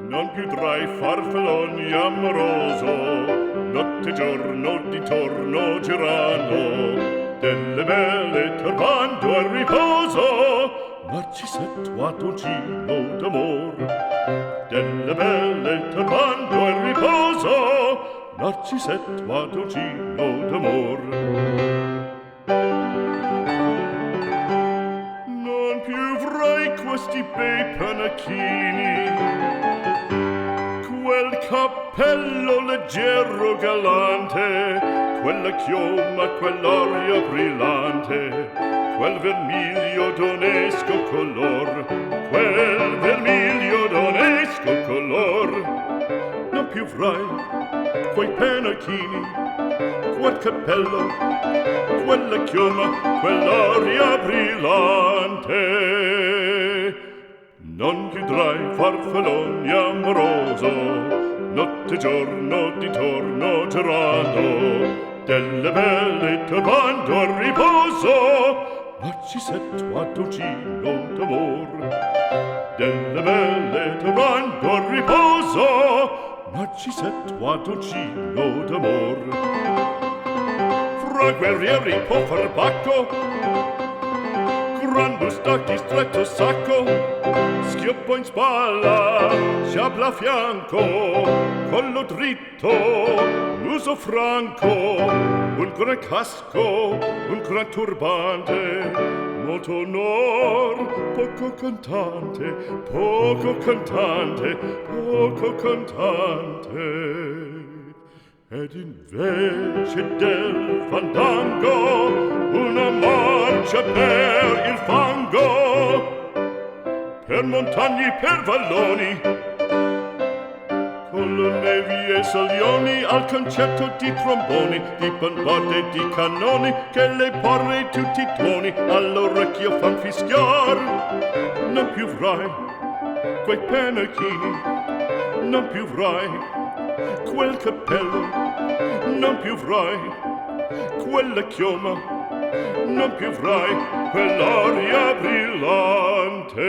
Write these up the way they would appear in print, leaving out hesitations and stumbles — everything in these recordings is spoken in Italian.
Non più tra i farfalloni amoroso, notte e giorno di torno girando, delle belle turbando al riposo, Narcisetto Adugino d'amor. Delle belle turbando al riposo, Narcisetto Adugino d'amor. Non più avrai questi bei panacchini, quel cappello leggero galante, quella chioma, quell'aria brillante, quel vermiglio d'onesco color, quel vermiglio d'onesco color. Non più avrai quei pennacchini, quel cappello, quella chioma, quell'aria brillante. Non chiudrai farfalloni amoroso, notte e giorno di torno girando, delle belle turbando al riposo, Narcisetto Adugino d'amor. Delle belle turbando al riposo, Narcisetto Adugino d'amor. Fra guerrieri può far bacco, gran bustacchi stretto sacco, schioppo in spalla, sciabla a fianco, collo dritto, muso franco, un gran casco, un gran turbante, molto onor, poco cantante, poco cantante, poco cantante. Ed invece del fandango una marcia per il fango, per montagne, per valloni, con le nevi e salioni, al concerto di tromboni, di bombarde e di cannoni, che le porre tutti i tuoni all'orecchio fan fischiar. Non più avrai quei pennacchini, non più avrai quel cappello, non più avrai quella chioma, non più avrai quell'aria brillante.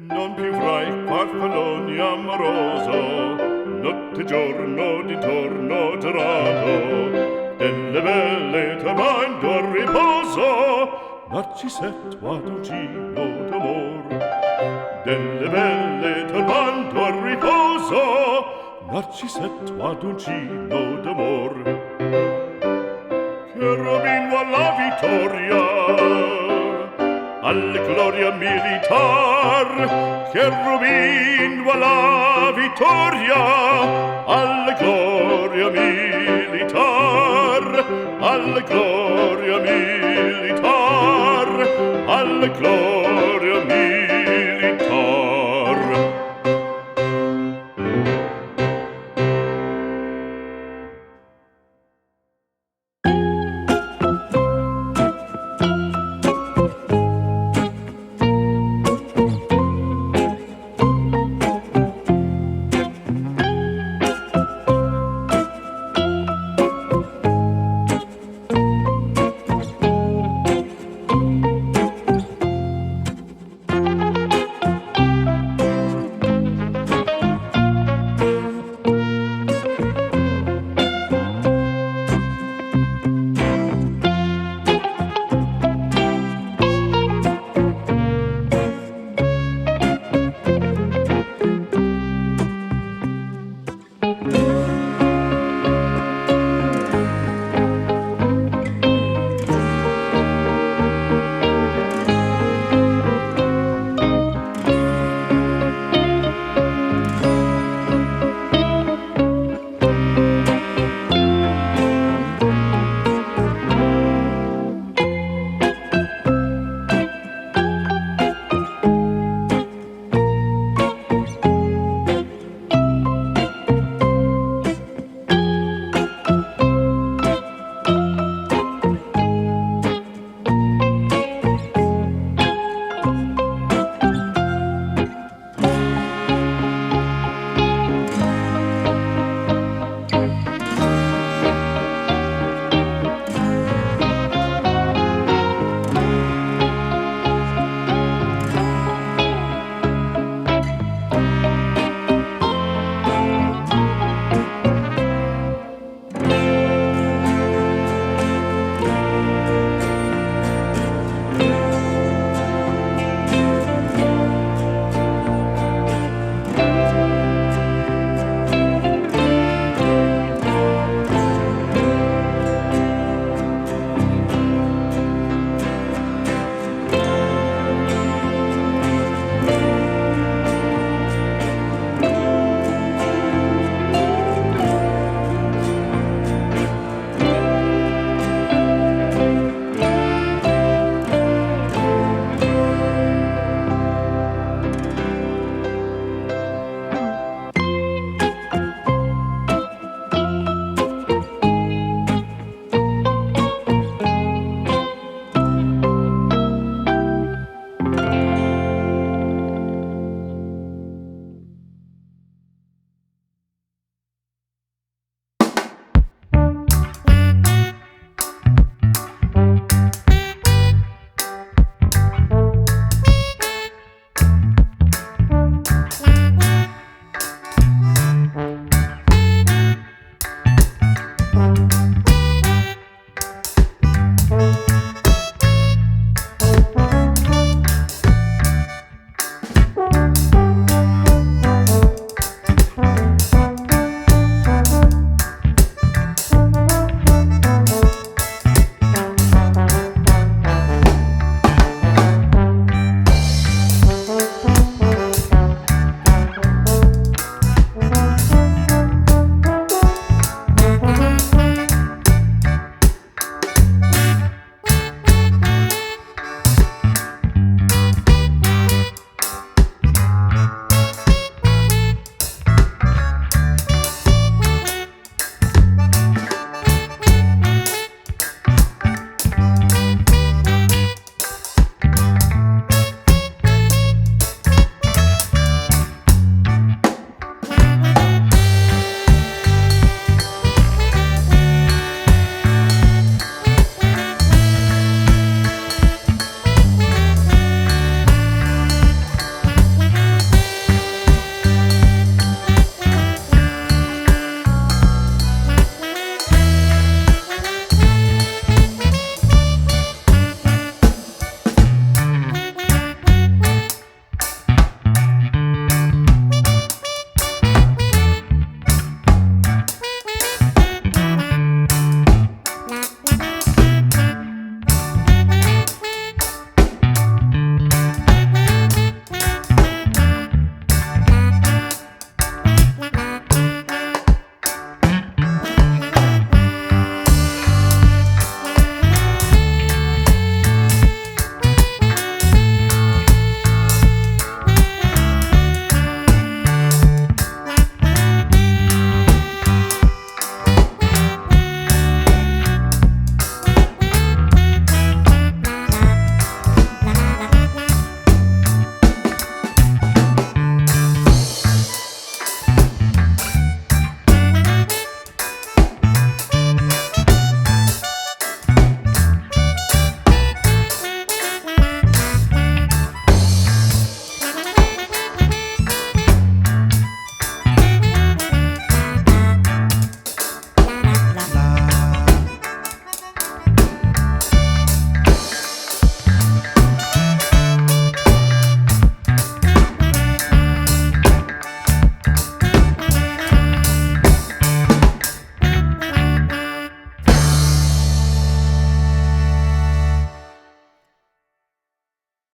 Non più avrai farfalloni amoroso, notte e giorno di torno girando, delle belle turbando al riposo, Narcisetto Adugino d'amor. Delle belle turbando al riposo, Narcisetto Adugino d'amor. Cherubino alla vittoria, alla gloria militar. Cherubino alla vittoria, alla gloria militar, alla gloria militar, alla gloria